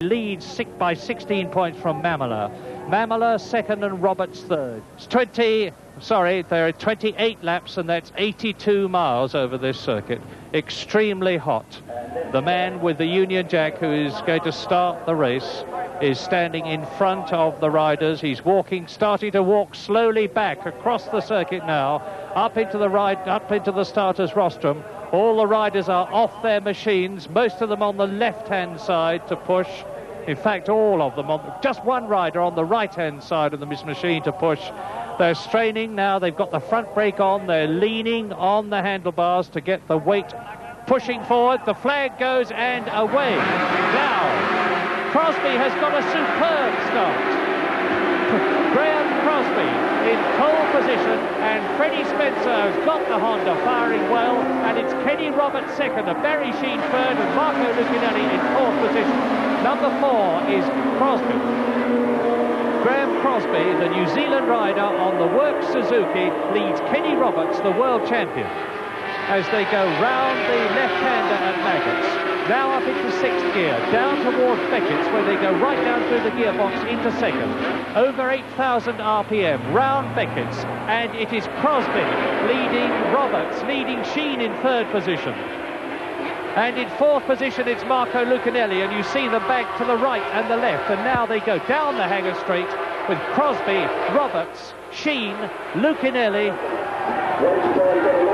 Leads by 16 points from Mamola. Mamola second and Roberts third. It's there are 28 laps, and that's 82 miles over this circuit. Extremely hot. The man with the Union Jack, who is going to start the race, is standing in front of the riders. He's starting to walk slowly back across the circuit now, up into the starters' rostrum. All the riders are off their machines, most of them on the left-hand side to push. In fact, all of them just one rider on the right-hand side of the machine to push. They're straining now. They've got the front brake on. They're leaning on the handlebars to get the weight pushing forward. The flag goes and away. Now, Crosby has got a superb start. Crosby in pole position, and Freddie Spencer has got the Honda firing well, and it's Kenny Roberts second, and Barry Sheene third, and Marco Lucinelli in fourth position. Number 4 is Crosby. Graham Crosby, the New Zealand rider on the Works Suzuki, leads Kenny Roberts, the world champion, as they go round the left-hander at Maggots. Now up into 6th gear, down towards Beckett's, where they go right down through the gearbox into 2nd. Over 8,000 RPM, round Beckett's, and it is Crosby leading Roberts, leading Sheene in 3rd position. And in 4th position, it's Marco Lucinelli, and you see them back to the right and the left, and now they go down the Hanger Straight with Crosby, Roberts, Sheene, Lucinelli,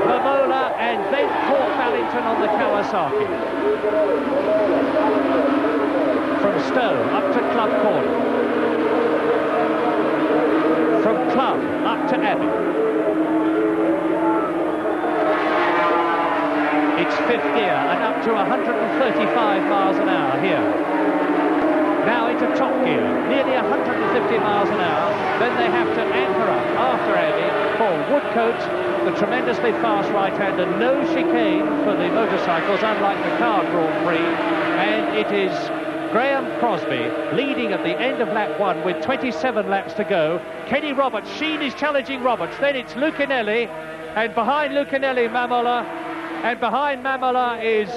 Mamola, and then Court Ballington on the Kawasaki. From Stowe up to Club Corner. From Club up to Abbey. It's 5th gear and up to 135 miles an hour here. Now into top gear, nearly 150 miles an hour. Then they have to anchor up after Abbey for Woodcote, the tremendously fast right-hander. No chicane for the motorcycles, unlike the car Grand Prix. And it is Graham Crosby leading at the end of lap 1 with 27 laps to go. Kenny Roberts, Sheene is challenging Roberts. Then it's Lucinelli, and behind Lucinelli, Mamola. And behind Mamola is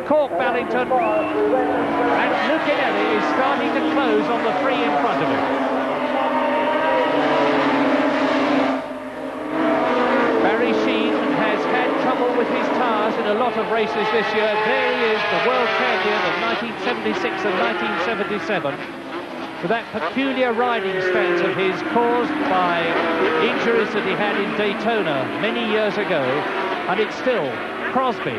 Cork Ballington, and Lucinelli is starting to close on the 3 in front of him. Barry Sheene has had trouble with his tyres in a lot of races this year. There he is, the world champion of 1976 and 1977. With that peculiar riding stance of his caused by injuries that he had in Daytona many years ago. And it's still Crosby.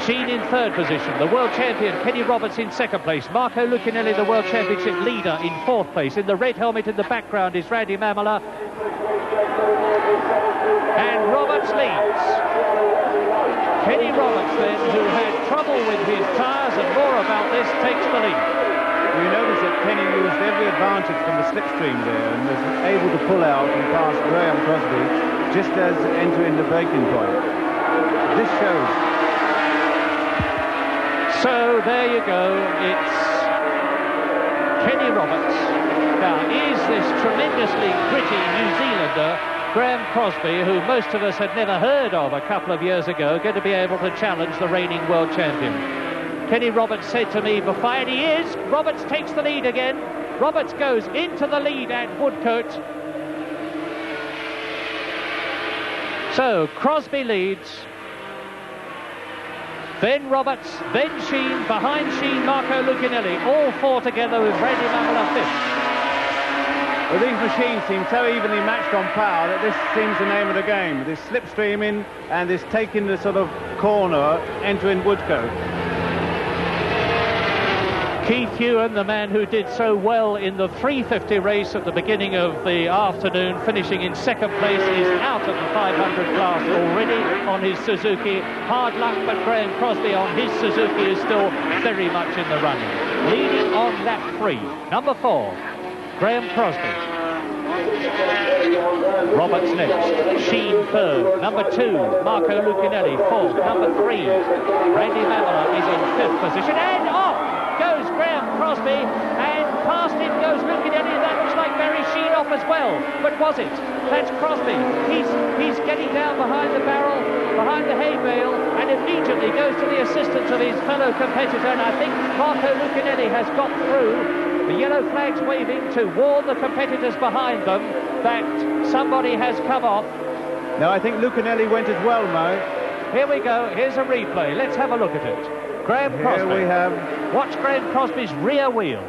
Sheene in 3rd position. The world champion, Kenny Roberts, in 2nd place. Marco Lucinelli, the world championship leader, in 4th place. In the red helmet in the background is Randy Mamola. And Roberts leads. Kenny Roberts, then, who had trouble with his tyres, and more about this, takes the lead. You notice that Kenny used every advantage from the slipstream there and was able to pull out and pass Graham Crosby just as entering the breaking point. This shows. So there you go. It's Kenny Roberts. Now, is this tremendously gritty New Zealander, Graham Crosby, who most of us had never heard of a couple of years ago, going to be able to challenge the reigning world champion? Kenny Roberts said to me before, and he is. Roberts takes the lead again. Roberts goes into the lead at Woodcote. So Crosby leads. Then Roberts, then Sheene, behind Sheene, Marco Lucinelli, all 4 together with Randy Mamola 5th. Well, these machines seem so evenly matched on power that this seems the name of the game. This slipstreaming and this taking the sort of corner, entering Woodcote. Keith Ewan, the man who did so well in the 350 race at the beginning of the afternoon, finishing in 2nd place, is out of the 500 class already on his Suzuki. Hard luck, but Graham Crosby on his Suzuki is still very much in the running. Leading on lap 3, number 4, Graham Crosby. Roberts next, Sheene 3rd, number 2, Marco Lucinelli 4th, number 3, Randy Mamola is in 5th position, and off goes Graham Crosby, and past him goes Lucinelli. That looks like Barry Sheene off off as well, but was it? That's Crosby. He's getting down behind the barrel, behind the hay bale, and immediately goes to the assistance of his fellow competitor, and I think Marco Lucinelli has got through. The yellow flag's waving to warn the competitors behind them that somebody has come off. No, I think Lucinelli went as well, Mo. Here we go. Here's a replay. Let's have a look at it. Graham Crosby. Here we have... Watch Graham Crosby's rear wheel.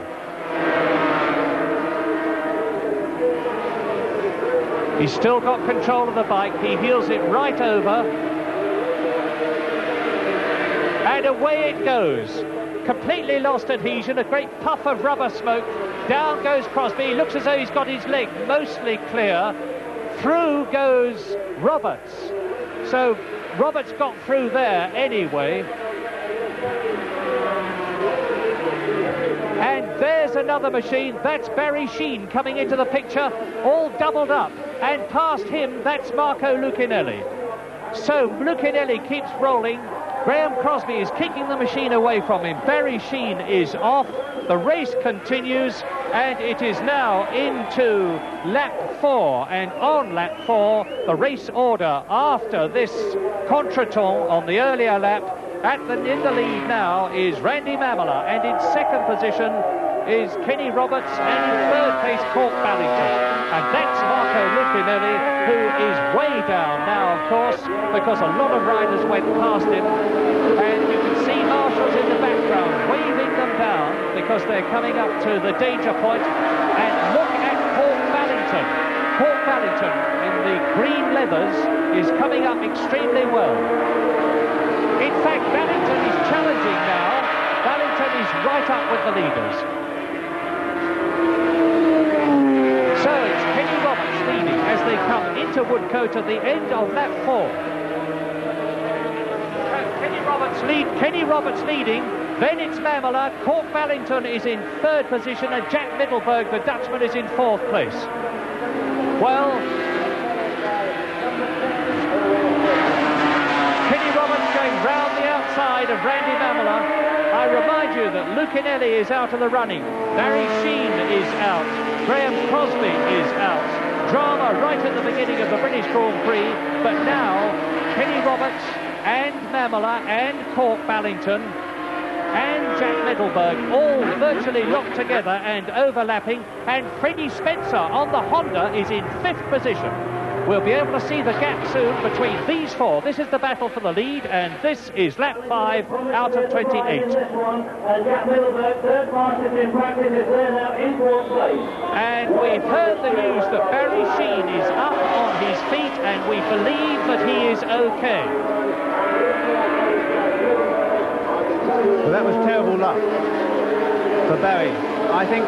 He's still got control of the bike. He heels it right over. And away it goes. Completely lost adhesion. A great puff of rubber smoke. Down goes Crosby. He looks as though he's got his leg mostly clear. Through goes Roberts. So Roberts got through there anyway. And there's another machine. That's Barry Sheene coming into the picture, all doubled up. And past him, that's Marco Lucinelli. So Lucinelli keeps rolling. Graham Crosby is kicking the machine away from him. Barry Sheene is off. The race continues, and it is now into lap 4. And on lap 4, the race order after this contretemps on the earlier lap, in the lead now is Randy Mamola, and in second position is Kenny Roberts, and in third place Cork Ballington. And that's Marco Lucinelli, who is way down now, of course, because a lot of riders went past him. And you can see marshals in the background waving them down because they're coming up to the danger point. And look at Cork Ballington. Cork Ballington in the green leathers is coming up extremely well. In fact, Ballington is challenging now. Ballington is right up with the leaders. So it's Kenny Roberts leading as they come into Woodcote at the end of lap 4. Kenny Roberts leading, then it's Mamola. Cork Ballington is in third position, and Jack Middelburg, the Dutchman, is in fourth place. Well, Kenny Roberts going round the outside of Randy Mamola. I remind you that Lucinelli is out of the running. Barry Sheene is out. Graham Crosby is out. Drama right at the beginning of the British Grand Prix, but now Kenny Roberts and Mamola and Cork Ballington and Jack Middelburg all virtually locked together and overlapping, and Freddie Spencer on the Honda is in fifth position. We'll be able to see the gap soon between these four. This is the battle for the lead, and this is lap 5 out of 28. Jack Middelburg, third fastest in practice, is there now in fourth place. And we've heard the news that Barry Sheene is up on his feet, and we believe that he is okay. Well, that was terrible luck for Barry. I think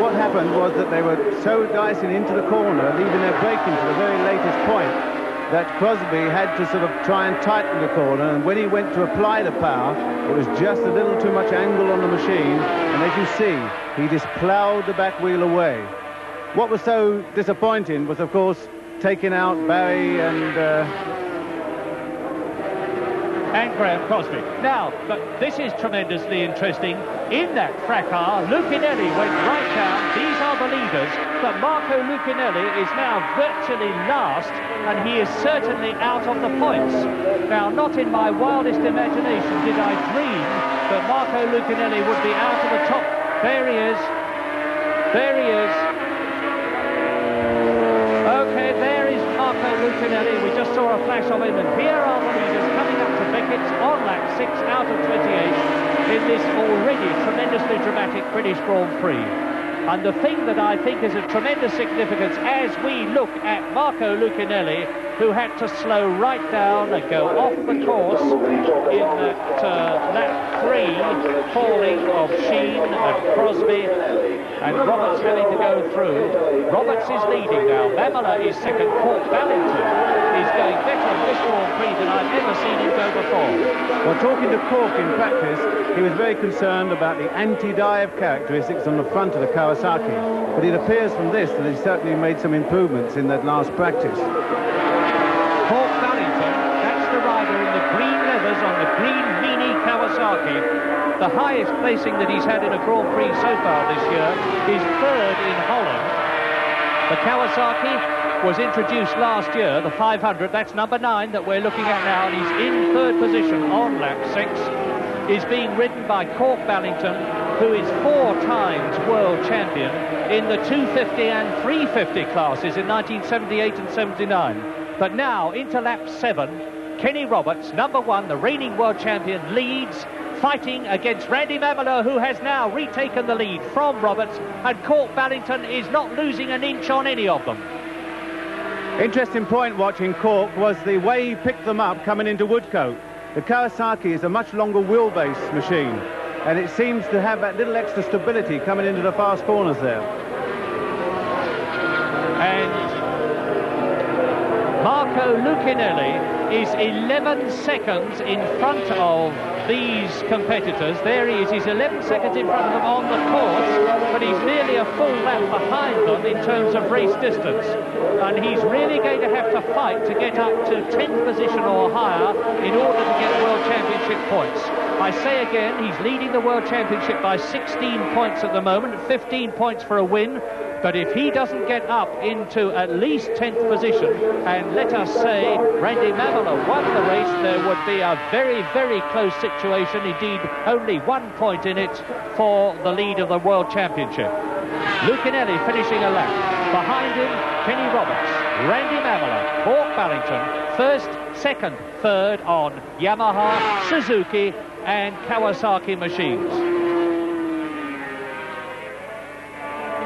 what happened was that they were so dicing into the corner, leaving their braking to the very latest point, that Crosby had to sort of try and tighten the corner, and when he went to apply the power, it was just a little too much angle on the machine, and as you see, he just ploughed the back wheel away. What was so disappointing was, of course, taking out Barry and Graham Crosby. Now, but this is tremendously interesting. In that fracas, Lucinelli went right down. These are the leaders, but Marco Lucinelli is now virtually last, and he is certainly out of the points. Now, not in my wildest imagination did I dream that Marco Lucinelli would be out of the top. There he is. There he is. Okay, there is Marco Lucinelli. We just saw a flash of him, and here are the leaders coming up to Beckett's on lap 6 out of 28 in this already tremendously dramatic British Grand Prix. And the thing that I think is of tremendous significance as we look at Marco Lucinelli, who had to slow right down and go off the course in that lap 3, falling of Sheene and Crosby, and Roberts having to go through. Roberts is leading now. Mamola is second. Cork Ballington is going better in this Grand Prix than I've ever seen him go before. Well, talking to Cork in practice, he was very concerned about the anti-dive characteristics on the front of the Kawasaki. But it appears from this that he certainly made some improvements in that last practice. Cork Ballington, that's the rider in the green leathers on the green Mini Kawasaki. The highest placing that he's had in a Grand Prix so far this year is third in Holland. The Kawasaki was introduced last year, the 500. That's number 9 that we're looking at now, and he's in 3rd position on lap 6. He's being ridden by Cork Ballington, who is 4 times world champion in the 250 and 350 classes in 1978 and 79. But now, into lap 7, Kenny Roberts, number 1, the reigning world champion, leads, fighting against Randy Mamola, who has now retaken the lead from Roberts, and Cork Ballington is not losing an inch on any of them. Interesting point watching Cork was the way he picked them up coming into Woodcote. The Kawasaki is a much longer wheelbase machine, and it seems to have that little extra stability coming into the fast corners there. And Marco Lucinelli is 11 seconds in front of these competitors. There he is, he's 11 seconds in front of them on the course, but he's nearly a full lap behind them in terms of race distance. And he's really going to have to fight to get up to 10th position or higher in order to get World Championship points. I say again, he's leading the World Championship by 16 points at the moment, 15 points for a win. But if he doesn't get up into at least 10th position, and let us say Randy Mamola won the race, there would be a very, very close situation. Indeed, only 1 point in it for the lead of the World Championship. Lucinelli finishing a lap. Behind him, Kenny Roberts, Randy Mamola, Cork Ballington, 1st, 2nd, 3rd on Yamaha, Suzuki and Kawasaki machines.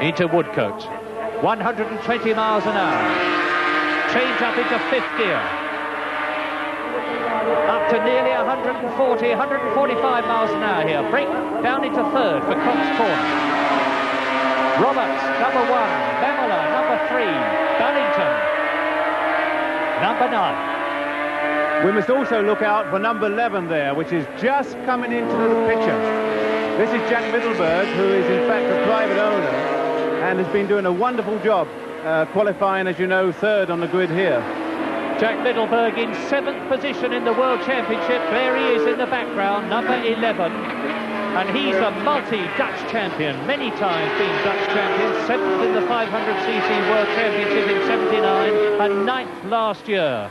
Into Woodcote, 120 miles an hour, change up into 5th gear, up to nearly 140, 145 miles an hour here, break down into 3rd for Cox Corner. Roberts, number 1, Mamola, number 3, Ballington, number 9. We must also look out for number 11 there, which is just coming into the picture. This is Jack Middelburg, who is in fact a private owner, and has been doing a wonderful job qualifying, as you know, 3rd on the grid here. Jack Middelburg in 7th position in the World Championship. There he is in the background, number 11. And he's a multi-Dutch champion, many times being Dutch champion, 7th in the 500cc World Championship in 79 and 9th last year.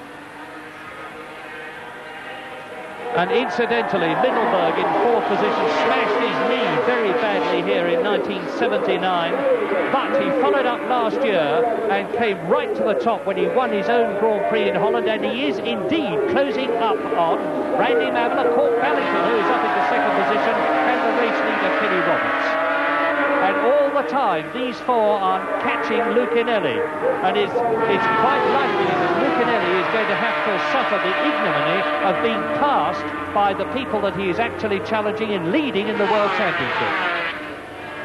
And incidentally, Middelburg in 4th position smashed his knee very badly here in 1979, but he followed up last year and came right to the top when he won his own Grand Prix in Holland, and he is indeed closing up on Randy Mamola, Cork Ballington, who is up into 2nd position, and the race leader Kenny Roberts. And all the time, these 4 are catching Lucinelli, and it's quite likely that Lucinelli is going to have to suffer the ignominy of being passed by the people that he is actually challenging and leading in the World Championship.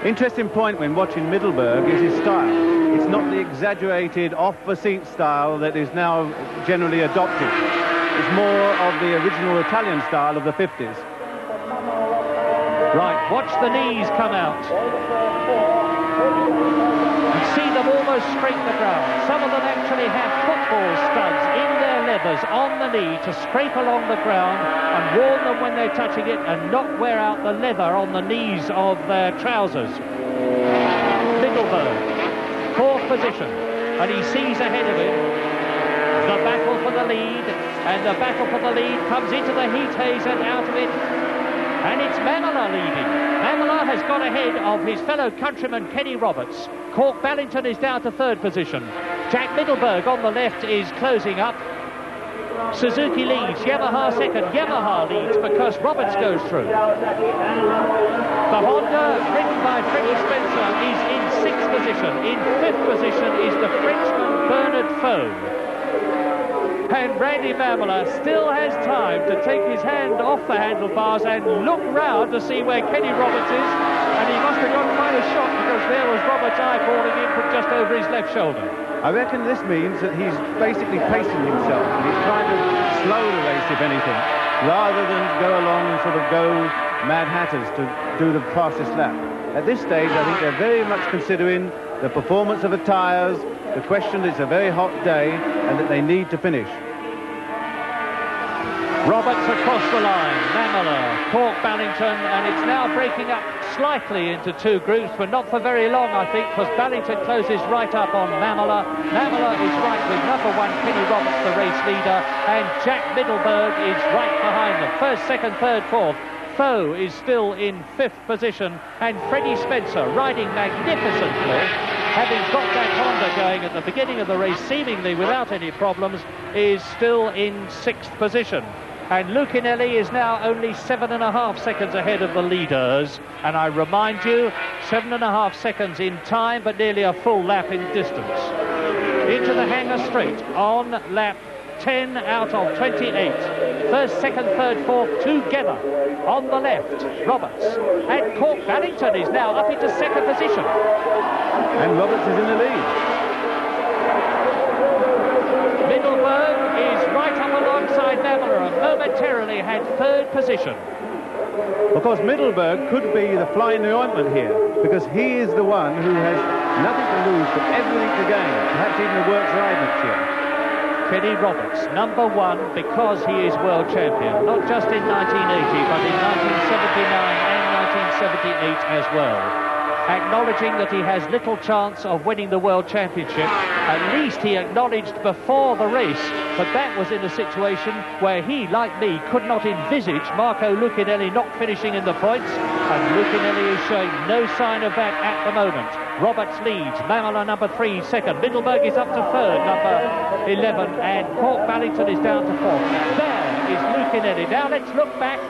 Interesting point when watching Middelburg is his style. It's not the exaggerated off-the-seat style that is now generally adopted. It's more of the original Italian style of the 50s. Right, watch the knees come out. You see them almost scrape the ground. Some of them actually have football studs in their leathers on the knee to scrape along the ground and warn them when they're touching it and not wear out the leather on the knees of their trousers. Middelburg, 4th position, and he sees ahead of him the battle for the lead, and the battle for the lead comes into the heat haze and out of it. And it's Mamola leading. Mamola has got ahead of his fellow countryman Kenny Roberts. Cork Ballington is down to 3rd position. Jack Middelburg on the left is closing up. Suzuki leads, Yamaha 2nd. Yamaha leads because Roberts goes through. The Honda, ridden by Freddie Spencer, is in 6th position. In 5th position is the Frenchman Bernard Faure. And Randy Mamola still has time to take his hand off the handlebars and look round to see where Kenny Roberts is, and he must have got quite a shock because there was Roberts' eyeballing in from just over his left shoulder. I reckon this means that he's basically pacing himself, and he's trying to slow the race, if anything, rather than go along and sort of go Mad Hatters to do the fastest lap. At this stage, I think they're very much considering the performance of the tyres, the question that it's a very hot day and that they need to finish. Roberts across the line, Mamola, Cork, Ballington, and it's now breaking up slightly into two groups, but not for very long, I think, because Ballington closes right up on Mamola. Mamola is right with number 1, Kenny Roberts, the race leader, and Jack Middelburg is right behind them. First, second, third, fourth. Foe is still in 5th position, and Freddie Spencer, riding magnificently, having got that Honda going at the beginning of the race, seemingly without any problems, is still in 6th position. And Lucinelli is now only 7.5 seconds ahead of the leaders. And I remind you, 7.5 seconds in time, but nearly a full lap in distance. Into the hangar straight on lap 10 out of 28. First, second, third, fourth together. On the left, Roberts. And Cork Ballington is now up into 2nd position. And Roberts is in the lead. Middelburg is right up alongside Mamola and momentarily had 3rd position. Of course, Middelburg could be the fly in the ointment here, because he is the one who has nothing to lose but everything to gain, perhaps even the works ride next year. Kenny Roberts, number 1, because he is world champion, not just in 1980, but in 1979 and 1978 as well. Acknowledging that he has little chance of winning the World Championship. At least he acknowledged before the race that that was in a situation where he, like me, could not envisage Marco Lucinelli not finishing in the points, and Lucinelli is showing no sign of that at the moment. Roberts leads, Mamola number 3, second, Middelburg is up to 3rd, number 11, and Cork Ballington is down to 4th. There is Lucinelli. Now let's look back.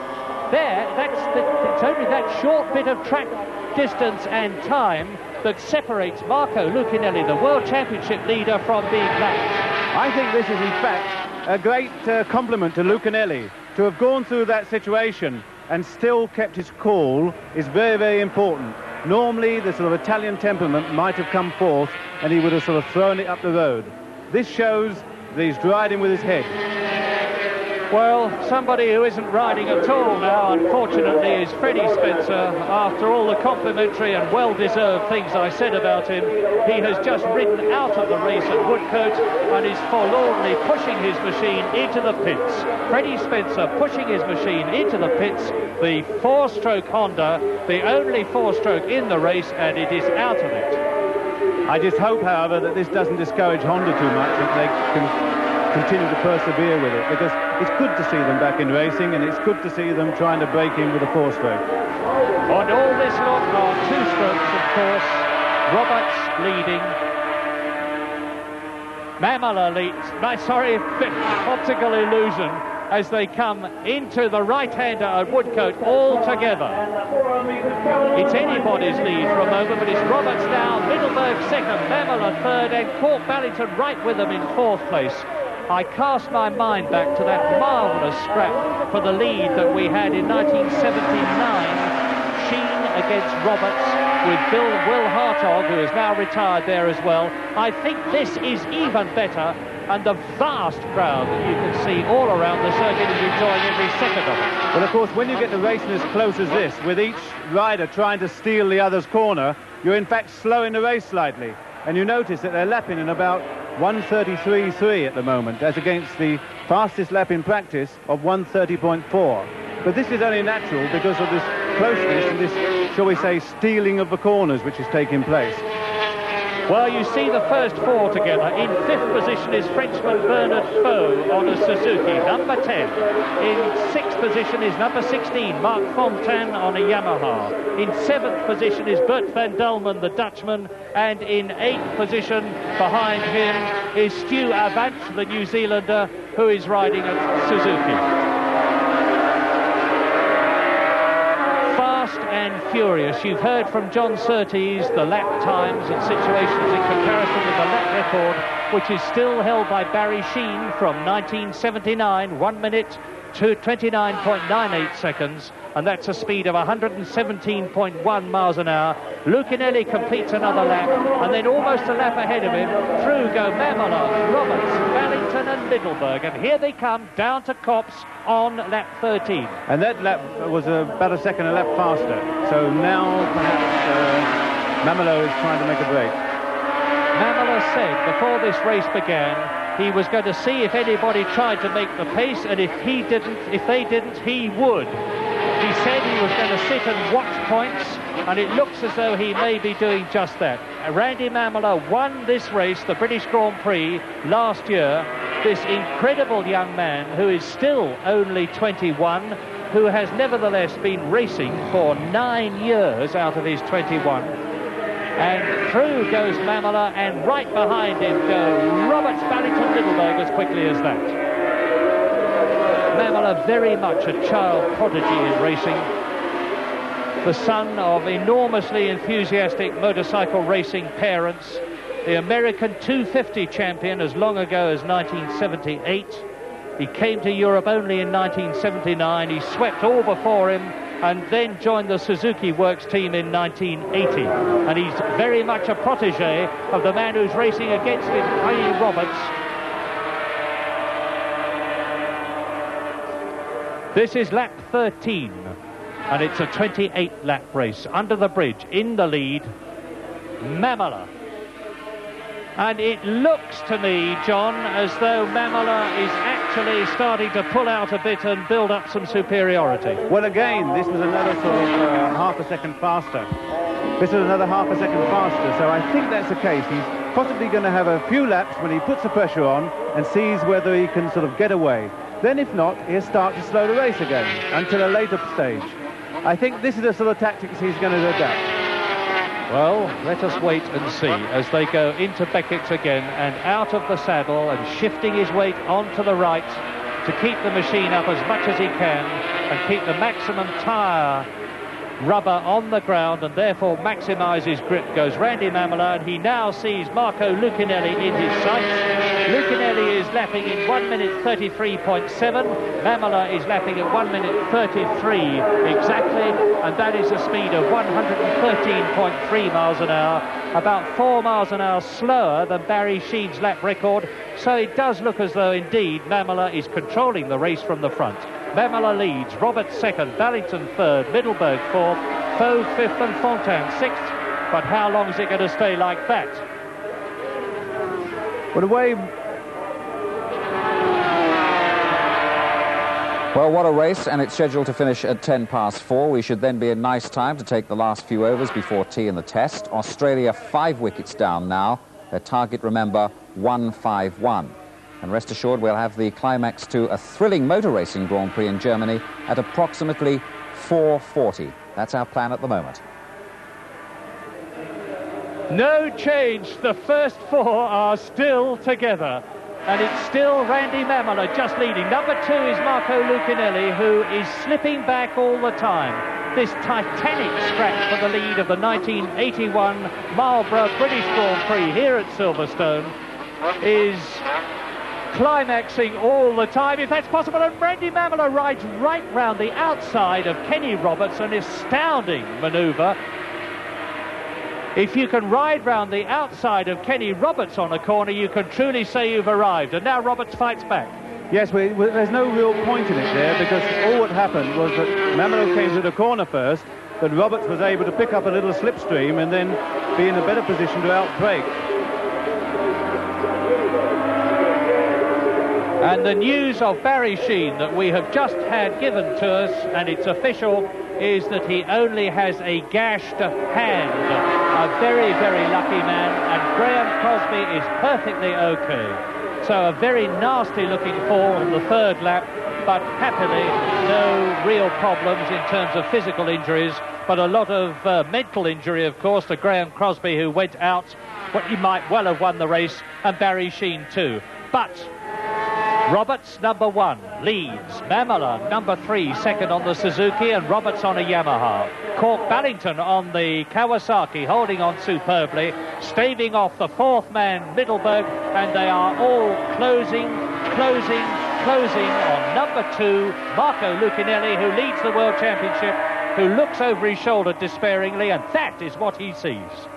There, it's only that short bit of track distance and time that separates Marco Lucinelli, the World Championship leader, from being lapped. I think this is, in fact, a great compliment to Lucinelli. To have gone through that situation and still kept his cool is very, very important. Normally, the sort of Italian temperament might have come forth and he would have sort of thrown it up the road. This shows that he's riding with his head. Well, somebody who isn't riding at all now, unfortunately, is Freddie Spencer. After all the complimentary and well-deserved things I said about him, he has just ridden out of the race at Woodcote and is forlornly pushing his machine into the pits. Freddie Spencer pushing his machine into the pits, the 4-stroke Honda, the only 4-stroke in the race, and it is out of it. I just hope, however, that this doesn't discourage Honda too much, that they can continue to persevere with it, because it's good to see them back in racing, and it's good to see them trying to break in with a 4-stroke. On all this lot are 2 strokes, of course. Roberts leading. Mamola leads. Optical illusion as they come into the right-hander at Woodcote all together. It's anybody's lead for a moment, but it's Roberts now, Middelburg 2nd, Mamola 3rd, and Cork Ballington right with them in 4th place. I cast my mind back to that marvellous scrap for the lead that we had in 1979, Sheen against Roberts, with Will Hartog, who is now retired there as well. I think this is even better, and the vast crowd that you can see all around the circuit is enjoying every second of it. Well, of course, when you get the racing as close as this, with each rider trying to steal the other's corner, you're in fact slowing the race slightly. And you notice that they're lapping in about 1:33.3 at the moment, as against the fastest lap in practice of 1:30.4. But this is only natural because of this closeness and this, shall we say, stealing of the corners which is taking place. Well, you see the first 4 together. In 5th position is Frenchman Bernard Foe on a Suzuki, number 10. In 6th position is number 16, Mark Fontaine on a Yamaha. In 7th position is Bert van Dulmen, the Dutchman. And in 8th position, behind him, is Stu Avant, the New Zealander, who is riding a Suzuki. And furious. You've heard from John Surtees the lap times and situations in comparison with the lap record, which is still held by Barry Sheen from 1979, 1 minute to 29.98 seconds, and that's a speed of 117.1 miles an hour. Lucinelli completes another lap, and then almost a lap ahead of him, through go Mamola, Roberts, Ballington and Middelburg, and here they come down to Copse on lap 13. And that lap was about a second a lap faster, so now perhaps Mamola is trying to make a break. Mamola said before this race began he was going to see if anybody tried to make the pace, and if they didn't, he would. He said he was going to sit and watch points, and it looks as though he may be doing just that. Randy Mamola won this race, the British Grand Prix, last year. This incredible young man, who is still only 21, who has nevertheless been racing for 9 years out of his 21. And through goes Mamola, and right behind him go Roberts, Ballington, Middelburg as quickly as that. Mamola very much a child prodigy in racing, the son of enormously enthusiastic motorcycle racing parents, the American 250 champion as long ago as 1978. He came to Europe only in 1979. He swept all before him and then joined the Suzuki Works team in 1980. And he's very much a protege of the man who's racing against him, Kenny Roberts. This is lap 13, and it's a 28-lap race. Under the bridge, in the lead, Mamola. And it looks to me, John, as though Mamola is actually starting to pull out a bit and build up some superiority. Well, again, this was another sort of half a second faster. This is another half a second faster, so I think that's the case. He's possibly going to have a few laps when he puts the pressure on and sees whether he can sort of get away. Then, if not, he'll start to slow the race again until a later stage. I think this is the sort of tactics he's going to adapt. Well, let us wait and see as they go into Beckett's again and out of the saddle and shifting his weight onto the right to keep the machine up as much as he can and keep the maximum tyre rubber on the ground and therefore maximise his grip goes Randy Mamola, and he now sees Marco Lucinelli in his sights. Lucinelli is lapping in 1 minute 33.7. Mamola is lapping at 1 minute 33 exactly, and that is a speed of 113.3 miles an hour, about 4 miles an hour slower than Barry Sheen's lap record. So it does look as though indeed Mamola is controlling the race from the front. Mamola leads, Roberts second, Ballington third, Middelburg fourth, Fauve fifth and Fontaine sixth. But how long is it going to stay like that? Well, away. Well, what a race, and it's scheduled to finish at 4:10. We should then be in nice time to take the last few overs before tea and the test. Australia 5 wickets down now. Their target, remember, 151. And rest assured, we'll have the climax to a thrilling motor racing Grand Prix in Germany at approximately 4:40. That's our plan at the moment. No change. The first 4 are still together. And it's still Randy Mamola just leading. Number 2 is Marco Lucinelli, who is slipping back all the time. This titanic scratch for the lead of the 1981 Marlborough British Grand Prix here at Silverstone is climaxing all the time, if that's possible, and Randy Mamola rides right round the outside of Kenny Roberts, an astounding manoeuvre. If you can ride round the outside of Kenny Roberts on a corner, you can truly say you've arrived. And now Roberts fights back. Yes, there's no real point in it there, because all what happened was that Mamola came to the corner first, but Roberts was able to pick up a little slipstream and then be in a better position to outbrake. And the news of Barry Sheen that we have just had given to us, and it's official, is that he only has a gashed hand. A very, very lucky man, and Graham Crosby is perfectly okay. So a very nasty looking fall on the 3rd lap, but happily no real problems in terms of physical injuries, but a lot of mental injury, of course, to Graham Crosby, who went out. Well, he might well have won the race, and Barry Sheen too. But Roberts, number 1, leads. Mamola, number 3, second on the Suzuki, and Roberts on a Yamaha. Cork Ballington on the Kawasaki, holding on superbly, staving off the 4th man, Middelburg, and they are all closing on number 2, Marco Lucinelli, who leads the World Championship, who looks over his shoulder despairingly, and that is what he sees.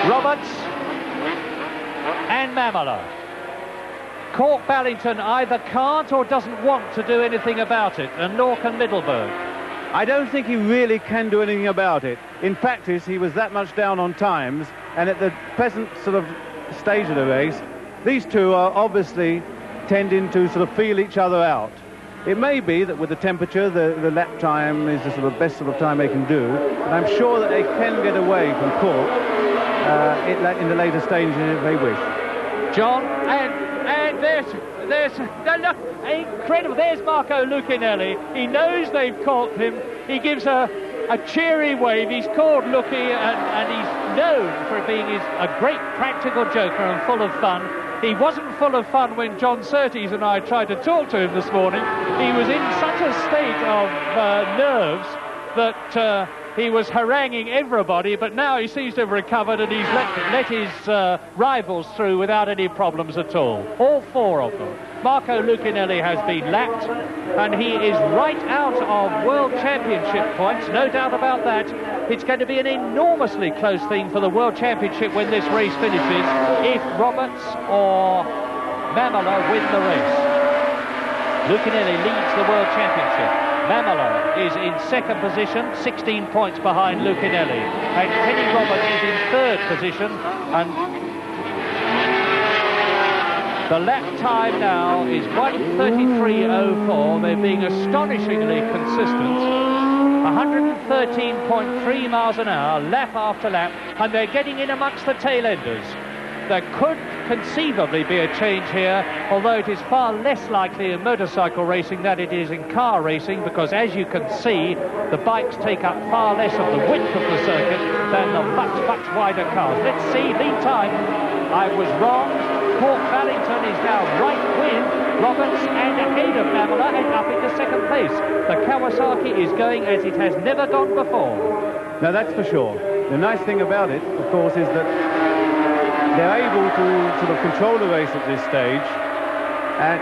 Roberts and Mamola. Cork Ballington either can't or doesn't want to do anything about it, and nor can Middelburg. I don't think he really can do anything about it. In practice, he was that much down on times, and at the present sort of stage of the race, these two are obviously tending to sort of feel each other out. It may be that with the temperature, the lap time is the sort of best sort of time they can do, and I'm sure that they can get away from Cork in the later stages if they wish. John, and there's look, incredible. There's Marco Lucinelli. He knows they've caught him. He gives a cheery wave. He's called Lucky, and he's known for being a great practical joker and full of fun. He wasn't full of fun when John Surtees and I tried to talk to him this morning. He was in such a state of nerves that he was haranguing everybody, but now he seems to have recovered, and he's let his rivals through without any problems at all. All four of them. Marco Lucinelli has been lapped, and he is right out of World Championship points, no doubt about that. It's going to be an enormously close thing for the World Championship when this race finishes, if Roberts or Mamola win the race. Lucinelli leads the World Championship. Mamola is in second position, 16 points behind Lucinelli. And Kenny Roberts is in third position. And the lap time now is 1:33.04. They're being astonishingly consistent. 113.3 miles an hour, lap after lap. And they're getting in amongst the tail enders. There could conceivably be a change here, although it is far less likely in motorcycle racing than it is in car racing, because as you can see, the bikes take up far less of the width of the circuit than the much wider cars. Let's see, lead time. I was wrong. Cork Ballington is now right with Roberts and ahead of Mamola and up into second place. The Kawasaki is going as it has never gone before. Now, that's for sure. The nice thing about it, of course, is that they're able to sort of control the race at this stage. And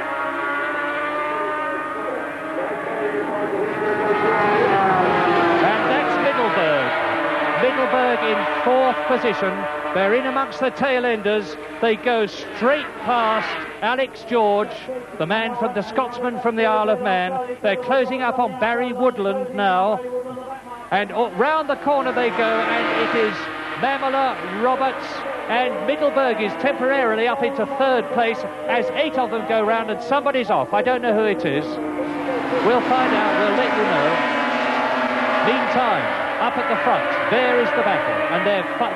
that's Middelburg. Middelburg in fourth position. They're in amongst the tail enders. They go straight past Alex George, the man from the Scotsman from the Isle of Man. They're closing up on Barry Woodland now. And round the corner they go, and it is Mamola, Roberts, and Middelburg is temporarily up into third place as 8 of them go round, and somebody's off. I don't know who it is. We'll find out. We'll let you know. Meantime, up at the front, there is the battle, and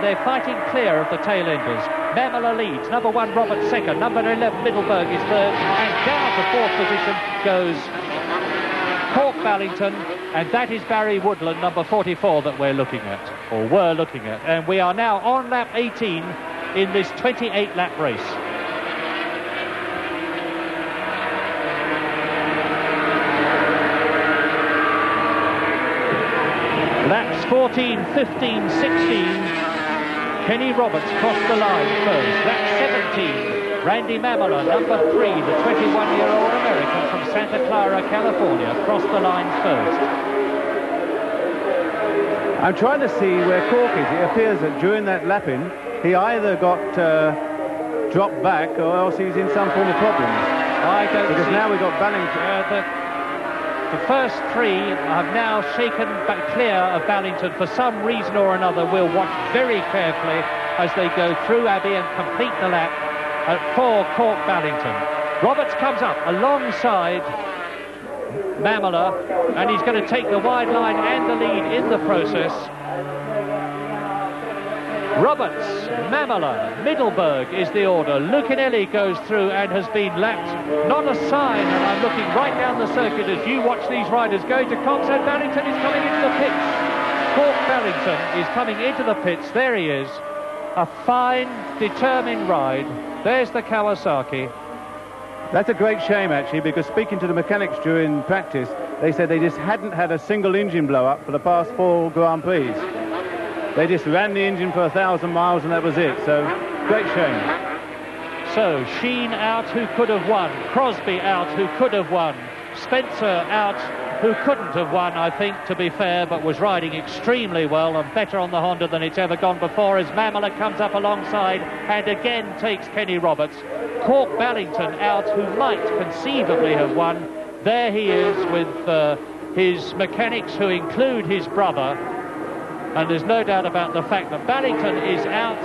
they're fighting clear of the tail enders. Mamola leads. Number 1, Roberts second. Number 11, Middelburg is third, and down to fourth position goes Cork Ballington, and that is Barry Woodland, number 44, that we're looking at, or were looking at. And we are now on lap 18 in this 28-lap race. Laps 14, 15, 16, Kenny Roberts crossed the line first. Lap 17, Randy Mamola, number 3, the 21-year-old American from Santa Clara, California, crossed the line first. I'm trying to see where Cork is. It appears that during that lapping, he either got dropped back or else he's in some form of problems. I don't because see now we've got Ballington. The first 3 have now shaken back clear of Ballington for some reason or another. We'll watch very carefully as they go through Abbey and complete the lap for Cork Ballington. Roberts comes up alongside Mamola, and he's going to take the wide line and the lead in the process. Roberts, Mamola, Middelburg is the order. Lucinelli goes through and has been lapped. Not a sign, and I'm looking right down the circuit as you watch these riders go to Cox, and Ballington is coming into the pits. Cork Ballington is coming into the pits. There he is. A fine, determined ride. There's the Kawasaki. That's a great shame, actually, because speaking to the mechanics during practice, they said they just hadn't had a single engine blow-up for the past 4 Grand Prix. They just ran the engine for 1,000 miles and that was it, so great shame. So, Sheen out, who could have won. Crosby out, who could have won. Spencer out, who couldn't have won, I think, to be fair, but was riding extremely well and better on the Honda than it's ever gone before, as Mamola comes up alongside and again takes Kenny Roberts. Cork Ballington out, who might conceivably have won. There he is with his mechanics, who include his brother, and there's no doubt about the fact that Barrington is out.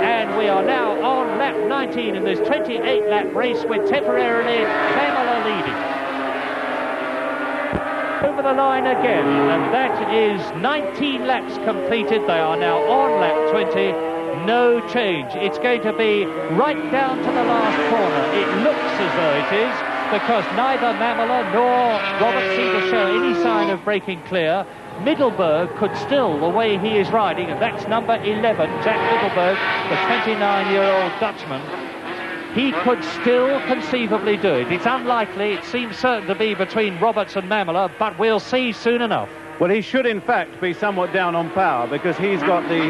And we are now on lap 19 in this 28-lap race with temporarily Mamola leading. Over the line again, and that is 19 laps completed. They are now on lap 20. No change. It's going to be right down to the last corner. It looks as though it is, because neither Mamola nor Roberts seem to show any sign of breaking clear. Middelburg could still, the way he is riding, and that's number 11, Jack Middelburg, the 29-year-old Dutchman. He could still conceivably do it. It's unlikely, it seems certain to be between Roberts and Mamola, but we'll see soon enough. Well, he should, in fact, be somewhat down on power, because he's got the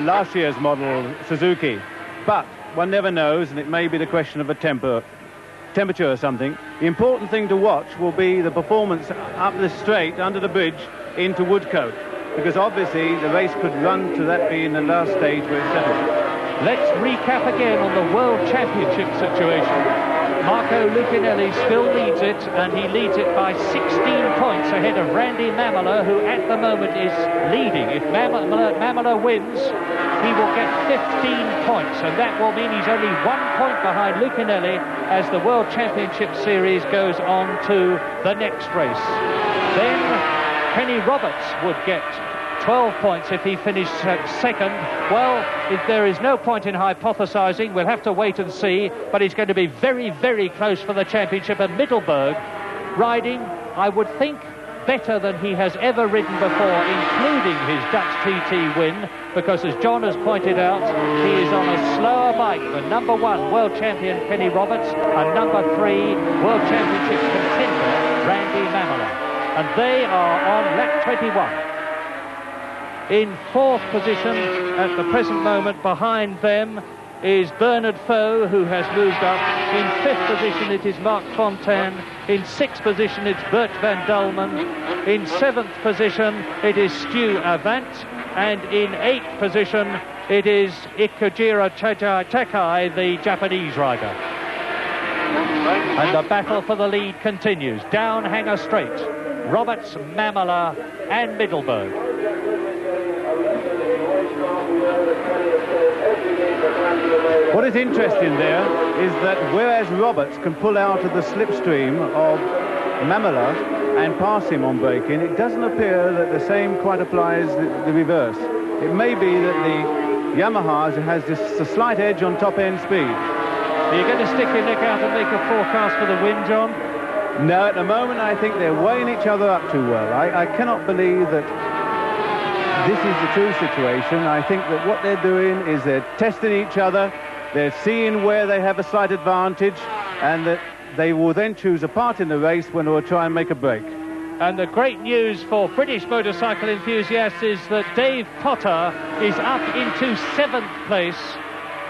last year's model Suzuki. But one never knows, and it may be the question of a temperature or something. The important thing to watch will be the performance up the straight, under the bridge, into Woodcote, because obviously the race could run to that being the last stage where it's settled. Let's recap again on the World Championship situation. Marco Lucinelli still leads it, and he leads it by 16 points ahead of Randy Mamola, who at the moment is leading. If Mamola wins, he will get 15 points, and that will mean he's only 1 point behind Lucinelli as the World Championship Series goes on to the next race. Then Kenny Roberts would get 12 points if he finished second. Well, there is no point in hypothesizing. We'll have to wait and see, but he's going to be very, very close for the championship. And Middelburg riding, I would think, better than he has ever ridden before, including his Dutch TT win, because as John has pointed out, he is on a slower bike than number 1 world champion Kenny Roberts and number 3 world championship contender Randy Mamola. And they are on lap 21. In 4th position at the present moment behind them is Bernard Foe, who has moved up. In 5th position it is Mark Fontaine. In 6th position it's Bert van Dulmen. In 7th position it is Stu Avant. And in 8th position it is Ikujiro Takai, the Japanese rider. And the battle for the lead continues. Down Hanger Straight, Roberts, Mamola and Middelburg. What is interesting there is that whereas Roberts can pull out of the slipstream of Mamola and pass him on braking, it doesn't appear that the same quite applies the reverse. It may be that the Yamaha has just a slight edge on top-end speed. Are you going to stick your neck out and make a forecast for the win, John? No, at the moment I think they're weighing each other up too well. I cannot believe that this is the true situation. I think that what they're doing is they're testing each other, they're seeing where they have a slight advantage, and that they will then choose a part in the race when they will try and make a break. And the great news for British motorcycle enthusiasts is that Dave Potter is up into 7th place,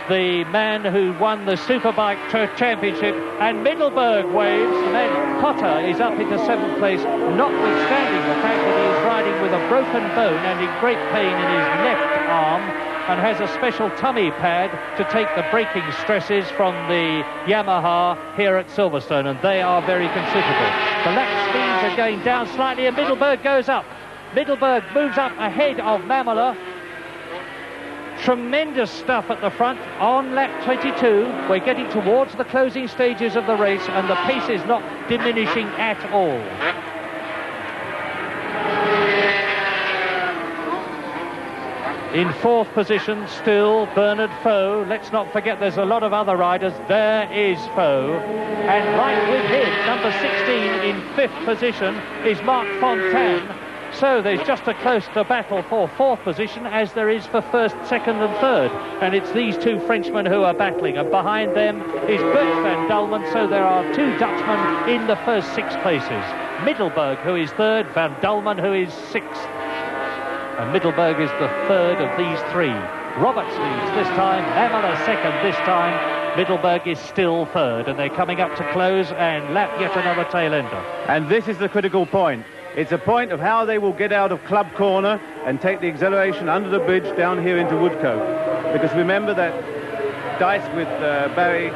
the man who won the Superbike Championship, and Middelburg waves, and then Potter is up into 7th place, notwithstanding the fact that he is riding with a broken bone and in great pain in his left arm, and has a special tummy pad to take the braking stresses from the Yamaha here at Silverstone, and they are very considerable. The lap speeds are going down slightly, and Middelburg goes up. Middelburg moves up ahead of Mamola. Tremendous stuff at the front on lap 22. We're getting towards the closing stages of the race, and the pace is not diminishing at all. In 4th position still Bernard Foe. Let's not forget there's a lot of other riders. There is Foe, and right with him, number 16 in 5th position is Mark Fontaine. So there's just a closer battle for 4th position as there is for 1st, 2nd and 3rd. And it's these two Frenchmen who are battling. And behind them is Bert van Dulmen. So there are 2 Dutchmen in the first 6 places. Middelburg, who is 3rd, van Dulmen, who is 6th. And Middelburg is the 3rd of these 3. Roberts leads this time, Mamola 2nd this time. Middelburg is still 3rd, and they're coming up to close and lap yet another tail ender. And this is the critical point. It's a point of how they will get out of Club Corner and take the acceleration under the bridge down here into Woodcote. Because remember that dice with Barry...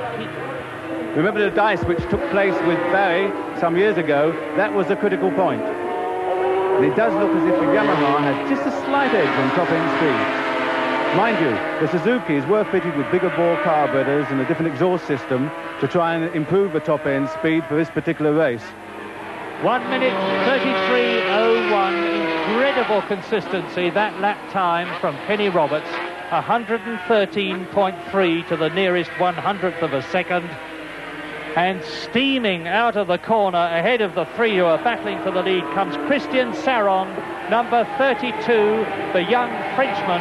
Remember the dice which took place with Barry some years ago, that was the critical point. And it does look as if the Yamaha has just a slight edge on top-end speed. Mind you, the Suzuki were fitted with bigger bore carburetors and a different exhaust system to try and improve the top-end speed for this particular race. 1 minute 33.01, incredible consistency, that lap time from Kenny Roberts, 113.3 to the nearest 100th of a second. And steaming out of the corner ahead of the three who are battling for the lead comes Christian Saron, number 32, the young Frenchman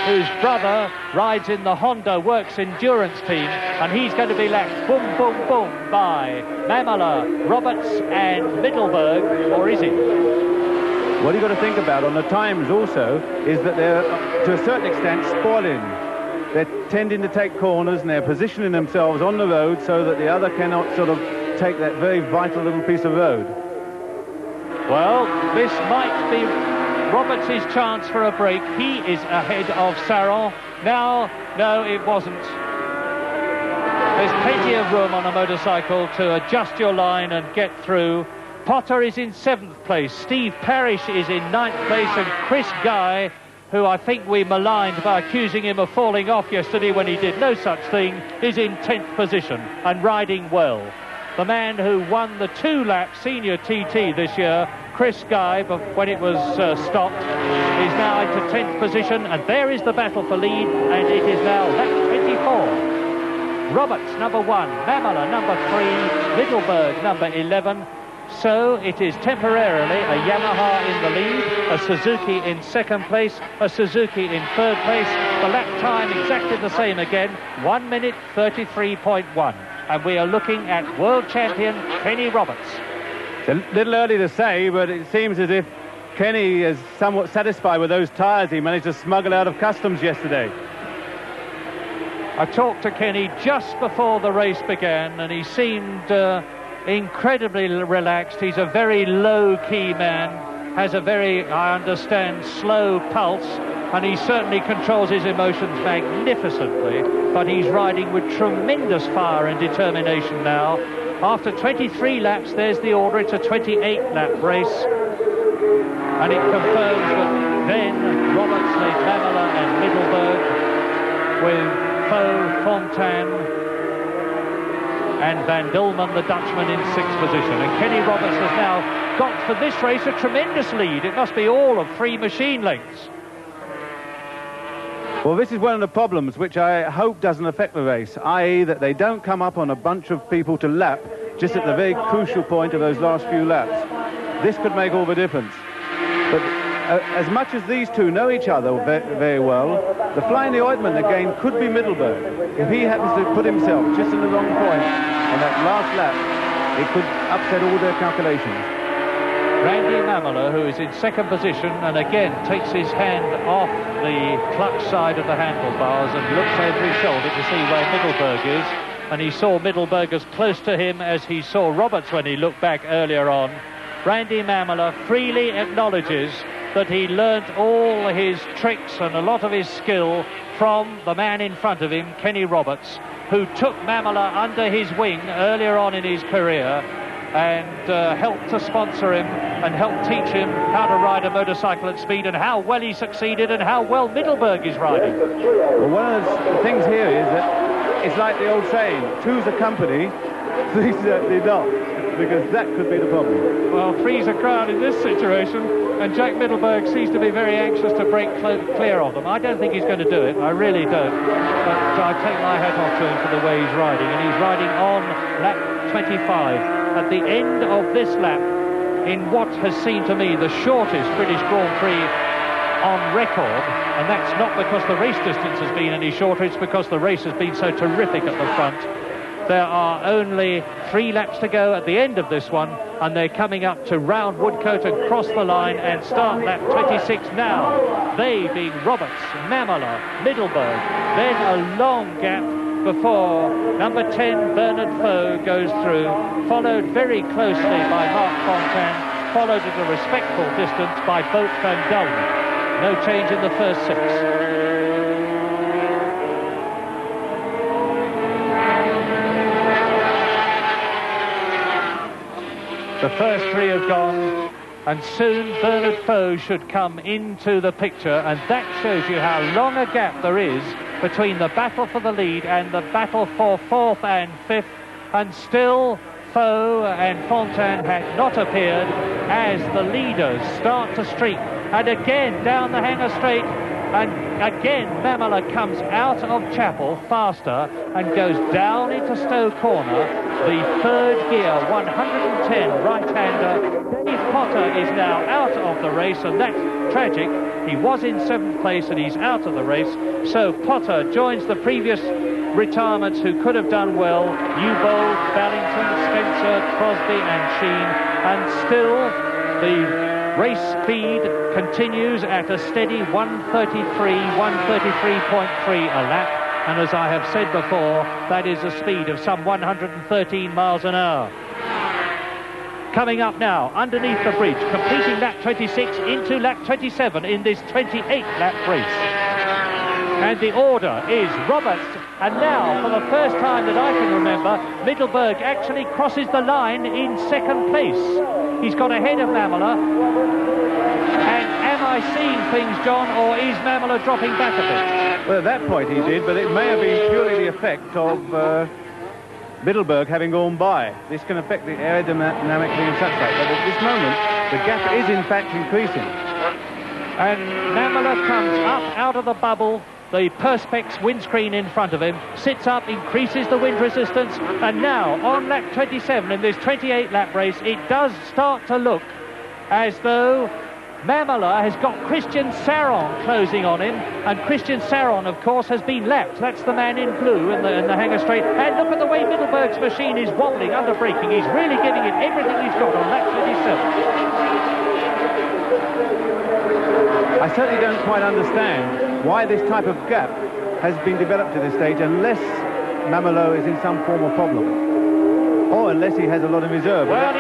whose brother rides in the Honda Works endurance team, and he's going to be lapped boom, boom, boom by Mamola, Roberts and Middelburg, or is he? What you've got to think about on the times also is that they're, to a certain extent, spoiling. They're tending to take corners and they're positioning themselves on the road so that the other cannot sort of take that very vital little piece of road. Well, this might be Roberts' chance for a break. He is ahead of Saron. Now, no, it wasn't. There's plenty of room on a motorcycle to adjust your line and get through. Potter is in 7th place. Steve Parrish is in 9th place, and Chris Guy, who I think we maligned by accusing him of falling off yesterday when he did no such thing, is in 10th position and riding well. The man who won the 2-lap senior TT this year, Chris Guy, when it was stopped, is now into 10th position, and there is the battle for lead, and it is now lap 24. Roberts, number 1, Mamola, number 3, Middelburg, number 11. So it is temporarily a Yamaha in the lead, a Suzuki in 2nd place, a Suzuki in 3rd place. The lap time exactly the same again, 1 minute 33.1. And we are looking at world champion Kenny Roberts. It's a little early to say, but it seems as if Kenny is somewhat satisfied with those tyres he managed to smuggle out of customs yesterday. I talked to Kenny just before the race began, and he seemed incredibly relaxed. He's a very low-key man, has a very, I understand, slow pulse, and he certainly controls his emotions magnificently, but he's riding with tremendous fire and determination now. After 23 laps, there's the order. It's a 28-lap race, and it confirms that then Roberts led Mamola and Middelburg with Faux, Fontaine and Van Dulman, the Dutchman, in 6th position. And Kenny Roberts has now got, for this race, a tremendous lead. It must be all of 3 machine lengths. Well, this is one of the problems which I hope doesn't affect the race, i.e. that they don't come up on a bunch of people to lap just at the very crucial point of those last few laps. This could make all the difference. But as much as these two know each other very well, the fly in the ointment again could be Middelburg. If he happens to put himself just in the wrong point on that last lap, it could upset all their calculations. Randy Mamola, who is in 2nd position, and again takes his hand off the clutch side of the handlebars and looks over his shoulder to see where Middelburg is. And he saw Middelburg as close to him as he saw Roberts when he looked back earlier on. Randy Mamola freely acknowledges that he learnt all his tricks and a lot of his skill from the man in front of him, Kenny Roberts, who took Mamola under his wing earlier on in his career and helped to sponsor him and helped teach him how to ride a motorcycle at speed, and how well he succeeded and how well Middelburg is riding. Well, one of the things here is that it's like the old saying, two's a company, three's certainly not, because that could be the problem. Well, three's a crowd in this situation, and Jack Middelburg seems to be very anxious to break clear of them. I don't think he's going to do it, I really don't, but I take my hat off to him for the way he's riding, and he's riding on lap 25. At the end of this lap, in what has seemed to me the shortest British Grand Prix on record, and that's not because the race distance has been any shorter, it's because the race has been so terrific at the front. There are only 3 laps to go at the end of this one, and they're coming up to round Woodcote and cross the line and start lap 26 now. They being Roberts, Mamola, Middelburg, then a long gap before number 10 Bernard Foe goes through, followed very closely by Mark Fontaine, followed at a respectful distance by Boat van Dulman. No change in the first 6. The first three have gone, and soon Bernard Foe should come into the picture, and that shows you how long a gap there is between the battle for the lead and the battle for 4th and 5th, and still Foe and Fontaine had not appeared as the leaders start to streak. And again down the hanger straight, and again Mamola comes out of Chapel faster and goes down into Stowe Corner, the third gear, 110 right-hander. Dave Potter is now out of the race, and that's tragic. He was in 7th place and he's out of the race, so Potter joins the previous retirements who could have done well: Newbold, Ballington, Spencer, Crosby and Sheen. And still the race speed continues at a steady 133.3 a lap, and as I have said before, that is a speed of some 113 miles an hour. Coming up now, underneath the bridge, completing lap 26 into lap 27 in this 28-lap race. And the order is Roberts, and now, for the first time that I can remember, Middelburg actually crosses the line in 2nd place. He's got ahead of Mamola. And am I seeing things, John, or is Mamola dropping back a bit? Well, at that point he did, but it may have been purely the effect of Middelburg having gone by. This can affect the aerodynamically and such like, but at this moment the gap is in fact increasing. And Mamola comes up out of the bubble, the Perspex windscreen in front of him, sits up, increases the wind resistance, and now on lap 27 in this 28-lap race, it does start to look as though Mamola has got Christian Saron closing on him, and Christian Saron, of course, has been lapped. That's the man in blue in the hanger straight. And look at the way Middelburg's machine is wobbling under braking. He's really giving it everything he's got on lap 27. I certainly don't quite understand why this type of gap has been developed at this stage, unless Mamola is in some form of problem, or unless he has a lot of reserve. Well, he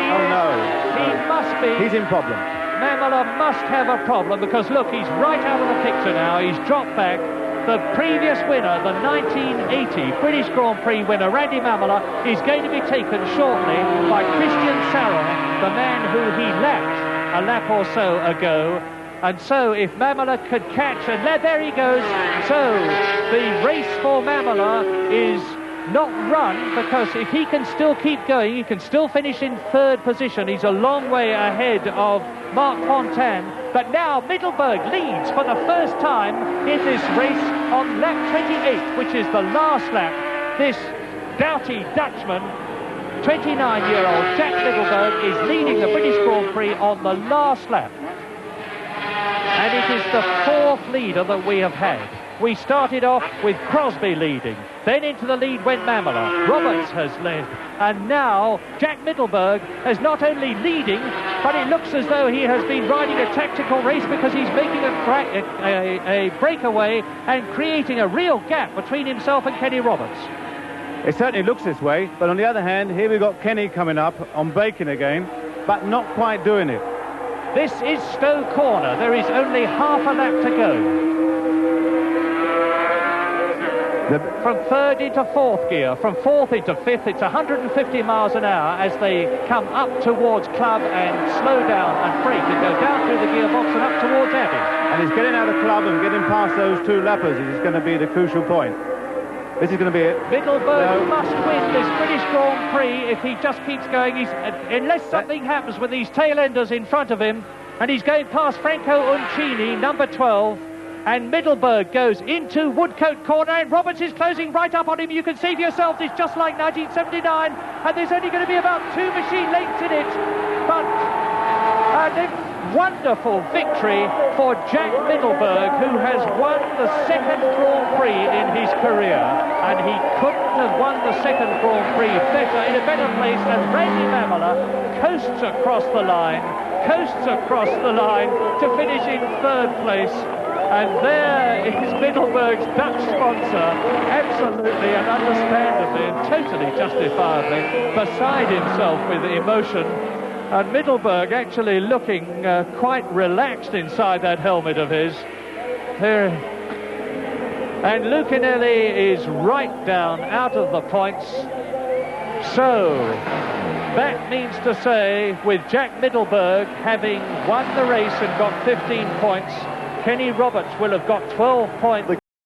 must be. He's in problem. Mamola must have a problem, because look, he's right out of the picture now. He's dropped back. The previous winner, the 1980 British Grand Prix winner, Randy Mamola, is going to be taken shortly by Christian Saron, the man who he lapped a lap or so ago. And so if Mamola could catch, and there he goes. So the race for Mamola is not run, because if he can still keep going, he can still finish in 3rd position. He's a long way ahead of Marc Fontaine. But now Middelburg leads for the first time in this race on lap 28, which is the last lap. This doughty Dutchman, 29-year-old Jack Middelburg, is leading the British Grand Prix on the last lap. And it is the 4th leader that we have had. We started off with Crosby leading. Then into the lead went Mamola. Roberts has led. And now Jack Middelburg is not only leading, but it looks as though he has been riding a tactical race, because he's making a breakaway and creating a real gap between himself and Kenny Roberts. It certainly looks this way, but on the other hand, here we've got Kenny coming up on braking again, but not quite doing it. This is Stowe Corner. There is only half a lap to go. From 3rd into 4th gear, from 4th into 5th, it's 150 miles an hour as they come up towards Club and slow down and brake and go down through the gearbox and up towards Abbey. And he's getting out of Club and getting past those two lappers is going to be the crucial point. This is going to be it. Middelburg must win this British Grand Prix if he just keeps going. Unless something happens with these tail-enders in front of him, and he's going past Franco Uncini, number 12, and Middelburg goes into Woodcote Corner, and Roberts is closing right up on him. You can see for yourself, it's just like 1979, and there's only going to be about 2 machine lengths in it. But a wonderful victory for Jack Middelburg, who has won the 2nd Grand Prix in his career, and he couldn't have won the 2nd Grand Prix better, in a better place, and Randy Mamola coasts across the line to finish in 3rd place. And there is Middelburg's Dutch sponsor, absolutely and understandably and totally justifiably beside himself with emotion. And Middelburg actually looking quite relaxed inside that helmet of his. And Lucanelli is right down out of the points. So that that means to say, with Jack Middelburg having won the race and got 15 points, Kenny Roberts will have got 12 points. The